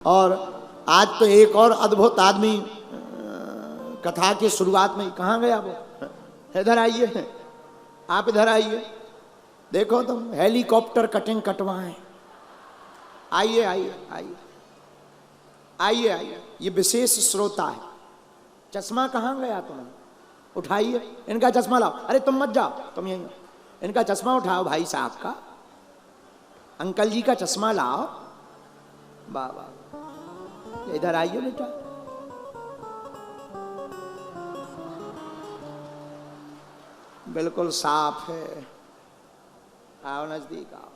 और आज तो एक और अद्भुत आदमी कथा की शुरुआत में कहाँ गया वो? इधर आइए, आप इधर आइए, देखो तुम हेलीकॉप्टर कटिंग कटवाएं। आइए आइए आइए आइए आइए, ये विशेष श्रोता है। चश्मा कहाँ गया तुम? उठाइए, इनका चश्मा लाओ। अरे तुम मत जाओ, तुम यहीं, इनका चश्मा उठाओ भाई साहब का, अंकल जी का चश्मा लाओ। वाह वाह, इधर आइए बेटा। बिल्कुल साफ है, आओ नजदीक आओ।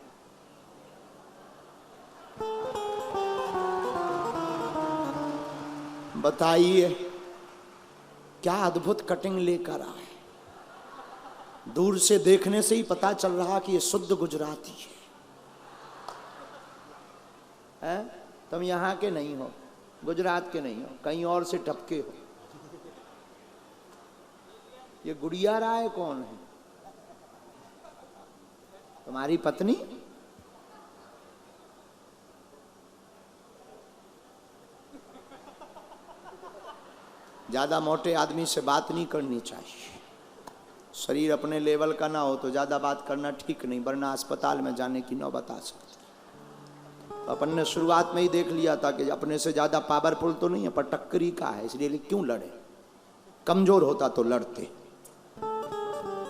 बताइए क्या अद्भुत कटिंग लेकर आए। दूर से देखने से ही पता चल रहा कि ये शुद्ध गुजराती है। तुम यहाँ के नहीं हो, गुजरात के नहीं हो, कहीं और से टपके हो। ये गुड़िया राय कौन है? तुम्हारी पत्नी? ज्यादा मोटे आदमी से बात नहीं करनी चाहिए। शरीर अपने लेवल का ना हो तो ज्यादा बात करना ठीक नहीं, वरना अस्पताल में जाने की नौबत आ सकती। अपन ने शुरुआत में ही देख लिया था कि अपने से ज्यादा पावरफुल तो नहीं है, पर टक्करी का है, इसलिए क्यों लड़े? कमजोर होता तो लड़ते।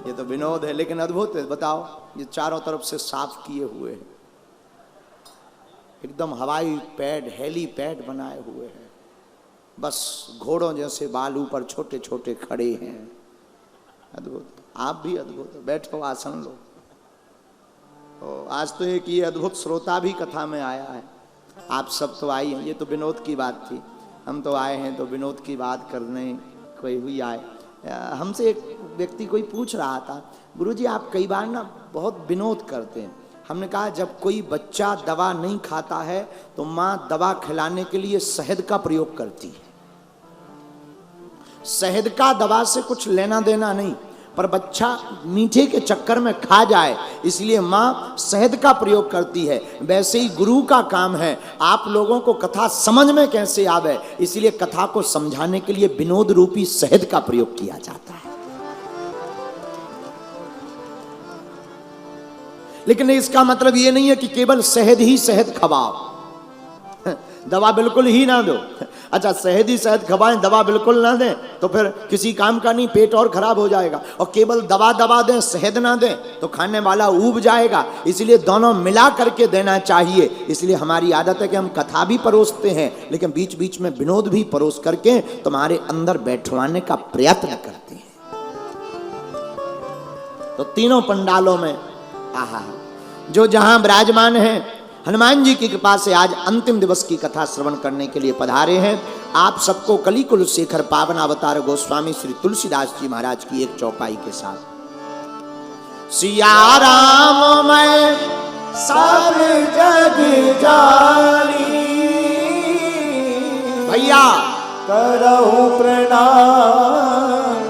ये तो विनोद है, लेकिन अद्भुत है। बताओ, ये चारों तरफ से साफ किए हुए हैं, एकदम हवाई पैड, हेली पैड बनाए हुए हैं। बस घोड़ों जैसे बाल ऊपर छोटे छोटे खड़े हैं। अद्भुत। आप भी अद्भुत। बैठो, आसन लो। आज तो एक ये अद्भुत श्रोता भी कथा में आया है। आप सब तो आई हैं, ये तो विनोद की बात थी, हम तो आए हैं तो विनोद की बात करने कोई हुई आए। हमसे एक व्यक्ति कोई पूछ रहा था, गुरुजी आप कई बार ना बहुत विनोद करते हैं। हमने कहा जब कोई बच्चा दवा नहीं खाता है तो माँ दवा खिलाने के लिए शहद का प्रयोग करती है। शहद का दवा से कुछ लेना देना नहीं, पर बच्चा मीठे के चक्कर में खा जाए इसलिए माँ शहद का प्रयोग करती है। वैसे ही गुरु का काम है आप लोगों को कथा समझ में कैसे आवे, इसलिए कथा को समझाने के लिए विनोद रूपी शहद का प्रयोग किया जाता है। लेकिन इसका मतलब ये नहीं है कि केवल शहद ही शहद खवाओ, दवा बिल्कुल ही ना दो। अच्छा, शहद ही शहद खवाएं, दवा बिल्कुल ना दें तो फिर किसी काम का नहीं, पेट और खराब हो जाएगा। और केवल दवा दें, शहद ना दें तो खाने वाला ऊब जाएगा। इसलिए दोनों मिला करके देना चाहिए। इसलिए हमारी आदत है कि हम कथा भी परोसते हैं, लेकिन बीच बीच में विनोद भी परोस करके तुम्हारे अंदर बैठवाने का प्रयत्न करते हैं। तो तीनों पंडालों में आहा, जो जहां विराजमान है, हनुमान जी की कृपा से आज अंतिम दिवस की कथा श्रवण करने के लिए पधारे हैं। आप सबको कलिकुल शेखर पावन अवतार गोस्वामी श्री तुलसीदास जी महाराज की एक चौपाई के साथ। सिया राम मैं सब जग जानी, भैया करहु प्रणाम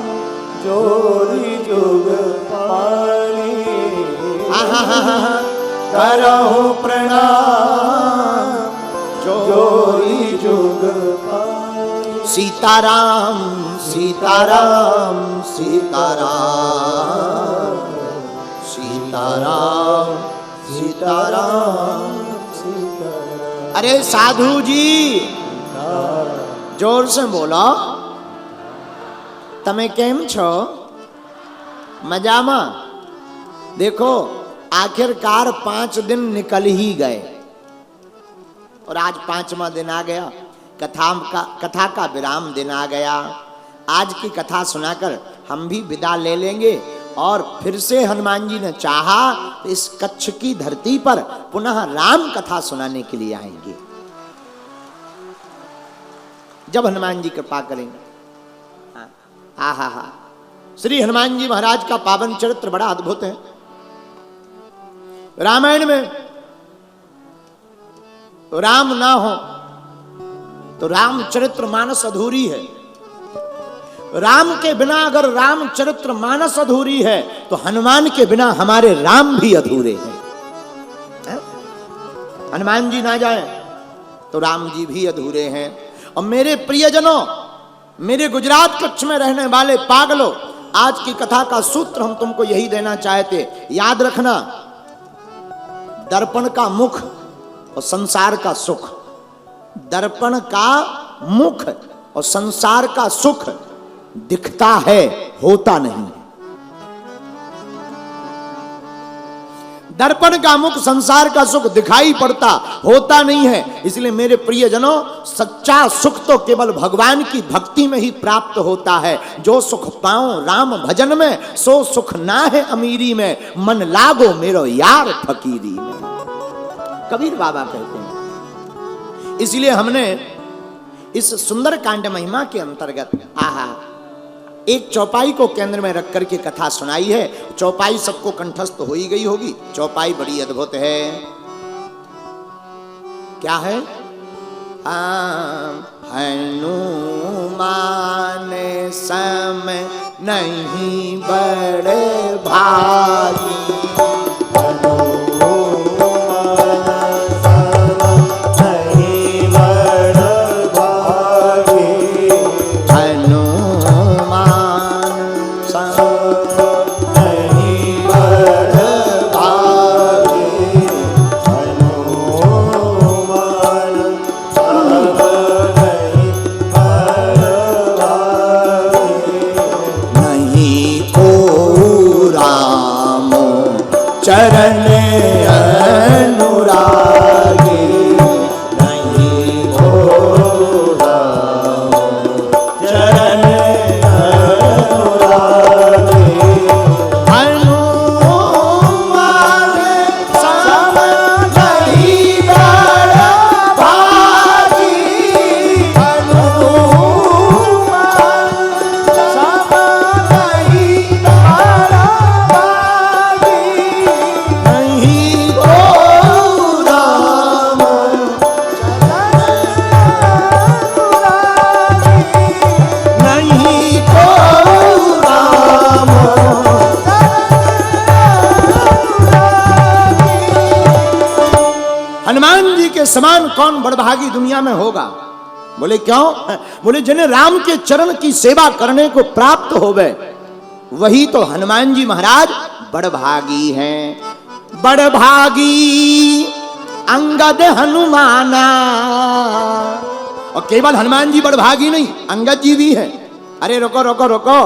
जोरी जुग पानी। करहु प्रणाम जोरी जुग पानी। सीताराम सीताराम सीताराम सीताराम सीताराम सीताराम। अरे साधु जी जोर से बोलो, तमे केम छो? मजामा? देखो आखिरकार 5 दिन निकल ही गए और आज 5वां दिन आ गया। कथा का विराम दिन आ गया। आज की कथा सुनाकर हम भी विदा ले लेंगे और फिर से हनुमान जी ने चाहा तो इस कच्छ की धरती पर पुनः राम कथा सुनाने के लिए आएंगे, जब हनुमान जी कृपा करेंगे। आहा, श्री हनुमान जी महाराज का पावन चरित्र बड़ा अद्भुत है। रामायण में राम ना हो तो रामचरित्र मानस अधूरी है। राम के बिना अगर रामचरित्र मानस अधूरी है तो हनुमान के बिना हमारे राम भी अधूरे हैं। हनुमान जी ना जाए तो राम जी भी अधूरे हैं। और मेरे प्रियजनों, मेरे गुजरात कच्छ में रहने वाले पागलों, आज की कथा का सूत्र हम तुमको यही देना चाहते। याद रखना, दर्पण का मुख और संसार का सुख, दर्पण का मुख और संसार का सुख दिखता है, होता नहीं। दर्पण का मुख, संसार का सुख दिखाई पड़ता, होता नहीं है। इसलिए मेरे प्रियजनों, सच्चा सुख तो केवल भगवान की भक्ति में ही प्राप्त होता है। जो सुख पाऊं राम भजन में, सो सुख ना है अमीरी में, मन लागो मेरो यार फकीरी में, कबीर बाबा कहते हैं। इसलिए हमने इस सुंदर कांड महिमा के अंतर्गत एक चौपाई को केंद्र में रख करके कथा सुनाई है। चौपाई सबको कंठस्थ हो ही गई होगी। चौपाई बड़ी अद्भुत है। क्या है? हनुमान सम नहीं बड़े भागी, चरण अनुरागी, नहीं हो चरण अनुरागी, हनुमान सम नहीं बड़ा भागी, हनुमान सम नहीं बड़ा हनुमान जी के समान कौन बड़भागी दुनिया में होगा? बोले क्यों? बोले जिन्हें राम के चरण की सेवा करने को प्राप्त होवे, वही तो हनुमान जी महाराज बड़भागी हैं। बड़भागी अंगद हनुमाना। और केवल हनुमान जी बड़भागी नहीं, अंगद जी भी है। अरे रोको रोको रोको,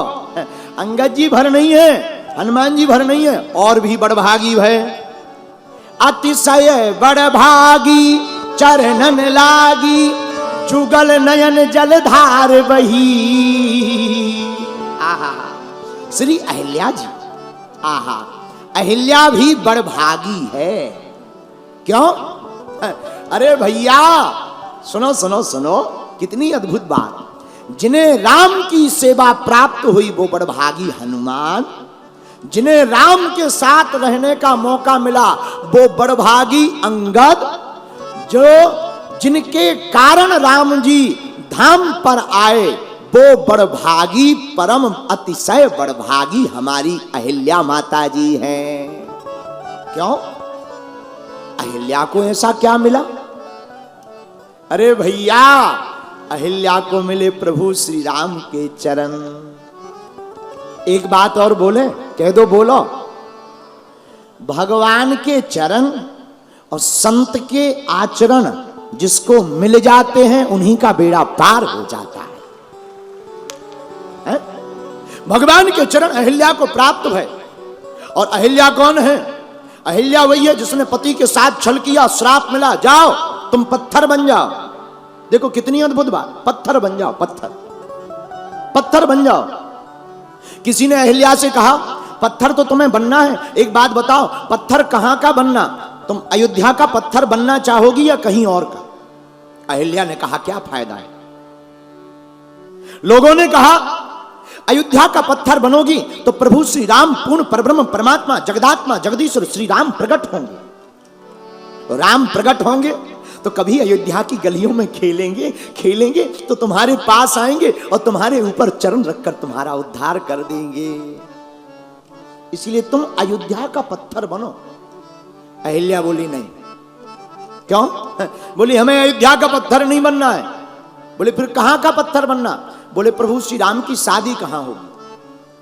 अंगद जी भर नहीं है, हनुमान जी भर नहीं है, और भी बड़भागी है। अतिशय बड़भागी चरणन लागी, जुगल नयन जलधार बही। आहा, श्री अहिल्या जी, आहा, अहिल्या भी बड़भागी है। क्यों? अरे भैया सुनो सुनो सुनो, कितनी अद्भुत बात। जिन्हें राम की सेवा प्राप्त हुई वो बड़भागी हनुमान, जिन्हें राम के साथ रहने का मौका मिला वो बड़भागी अंगद, जो जिनके कारण राम जी धाम पर आए वो बड़भागी, परम अतिशय बड़भागी हमारी अहिल्या माता जी हैं। क्यों? अहिल्या को ऐसा क्या मिला? अरे भैया, अहिल्या को मिले प्रभु श्री राम के चरण। एक बात और बोले, कह दो, बोलो। भगवान के चरण और संत के आचरण जिसको मिल जाते हैं उन्हीं का बेड़ा पार हो जाता है? भगवान के चरण अहिल्या को प्राप्त है। और अहिल्या कौन है? अहिल्या वही है जिसने पति के साथ छल किया, श्राप मिला, जाओ तुम पत्थर बन जाओ। देखो कितनी अद्भुत बात, पत्थर बन जाओ, पत्थर, पत्थर बन जाओ। किसी ने अहिल्या से कहा पत्थर तो तुम्हें बनना है, एक बात बताओ पत्थर कहां का बनना? तुम अयोध्या का पत्थर बनना चाहोगी या कहीं और का? अहिल्या ने कहा क्या फायदा है। लोगों ने कहा अयोध्या का पत्थर बनोगी तो प्रभु श्री राम पूर्ण परब्रह्म परमात्मा जगदात्मा जगदीश्वर श्री राम प्रकट होंगे। राम प्रकट होंगे तो कभी अयोध्या की गलियों में खेलेंगे, खेलेंगे तो तुम्हारे पास आएंगे और तुम्हारे ऊपर चरण रखकर तुम्हारा उद्धार कर देंगे। इसलिए तुम अयोध्या का पत्थर बनो। अहिल्या बोली नहीं, क्यों? बोली हमें अयोध्या का पत्थर नहीं बनना है। बोले फिर कहां का पत्थर बनना? बोले प्रभु श्री राम की शादी कहां होगी?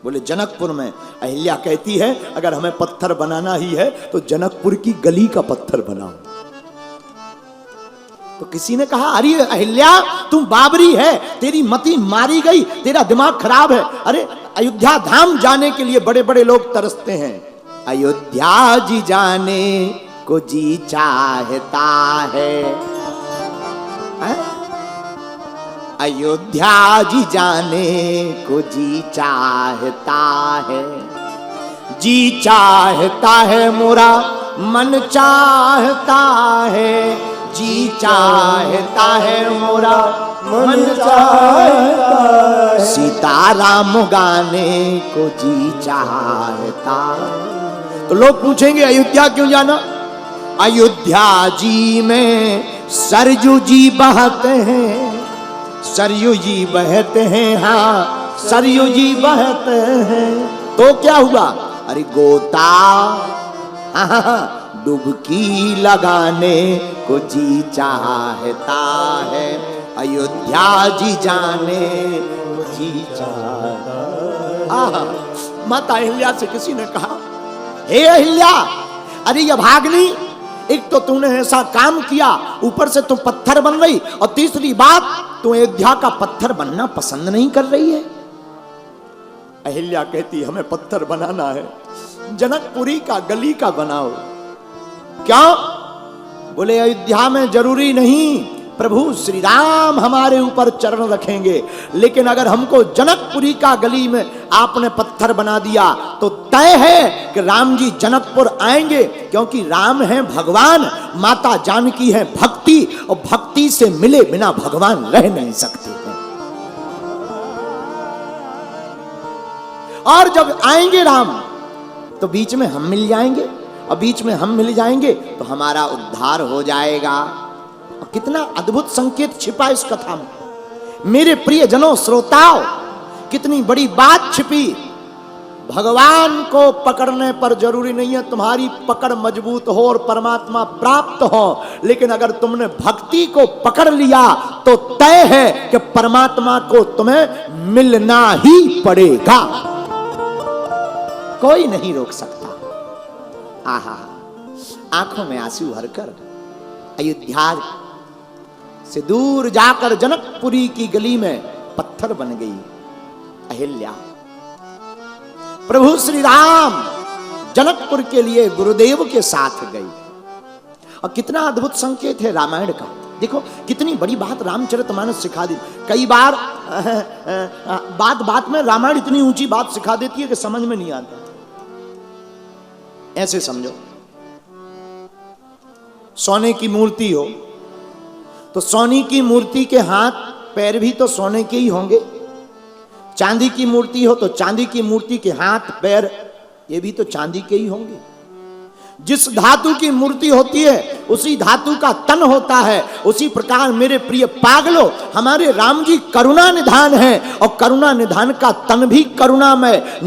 बोले जनकपुर में। अहिल्या कहती है अगर हमें पत्थर बनाना ही है तो जनकपुर की गली का पत्थर बनाओ। तो किसी ने कहा अरे अहिल्या तुम बाबरी है, तेरी मति मारी गई, तेरा दिमाग खराब है। अरे अयोध्या धाम जाने के लिए बड़े बड़े लोग तरसते हैं। अयोध्या जी जाने को जी चाहता है, अयोध्या जी जाने को जी चाहता है, जी चाहता है मोरा मन चाहता है, जी चाहता है मोरा मन चाहता है, सीताराम गाने को जी चाहता। तो लोग पूछेंगे अयोध्या क्यों जाना? अयोध्या जी में सरयू जी बहते हैं, सरयू जी बहते हैं, हाँ सरयू जी बहते हैं। तो क्या हुआ? अरे गोता डुबकी लगाने को जी चाहता है, अयोध्या जी जाने को जी चाहता। माता अहिल्या से किसी ने कहा हे अहिल्या, अरे ये भागनी, एक तो तूने ऐसा काम किया, ऊपर से तू पत्थर बन रही, और तीसरी बात तू अयोध्या का पत्थर बनना पसंद नहीं कर रही है। अहिल्या कहती हमें पत्थर बनाना है, जनकपुरी का गली का बनाओ। क्यों? बोले अयोध्या में जरूरी नहीं, प्रभु श्री राम हमारे ऊपर चरण रखेंगे, लेकिन अगर हमको जनकपुरी का गली में आपने पत्थर बना दिया तो तय है कि राम जी जनकपुर आएंगे, क्योंकि राम है भगवान, माता जानकी है भक्ति, और भक्ति से मिले बिना भगवान रह नहीं सकते हैं। और जब आएंगे राम तो बीच में हम मिल जाएंगे, और बीच में हम मिल जाएंगे तो हमारा उद्धार हो जाएगा। कितना अद्भुत संकेत छिपा इस कथा में। मेरे प्रिय जनों श्रोताओं, कितनी बड़ी बात छिपी। भगवान को पकड़ने पर जरूरी नहीं है तुम्हारी पकड़ मजबूत हो और परमात्मा प्राप्त हो, लेकिन अगर तुमने भक्ति को पकड़ लिया तो तय है कि परमात्मा को तुम्हें मिलना ही पड़ेगा, कोई नहीं रोक सकता। आहा, आंखों में आंसू भरकर अयोध्या से दूर जाकर जनकपुरी की गली में पत्थर बन गई अहिल्या। प्रभु श्री राम जनकपुर के लिए गुरुदेव के साथ गई। और कितना अद्भुत संकेत है रामायण का। देखो कितनी बड़ी बात रामचरितमानस सिखा दी। कई बार बात बात में रामायण इतनी ऊंची बात सिखा देती है कि समझ में नहीं आता। ऐसे समझो, सोने की मूर्ति हो तो सोने की मूर्ति के हाथ पैर भी तो सोने के ही होंगे, चांदी की मूर्ति हो तो चांदी की मूर्ति के हाथ पैर ये भी तो चांदी के ही होंगे। जिस धातु की मूर्ति होती है उसी धातु का तन होता है। उसी प्रकार मेरे प्रिय पागलों, हमारे राम जी करुणा निधान है, और करुणा निधान का तन भी करुणामय।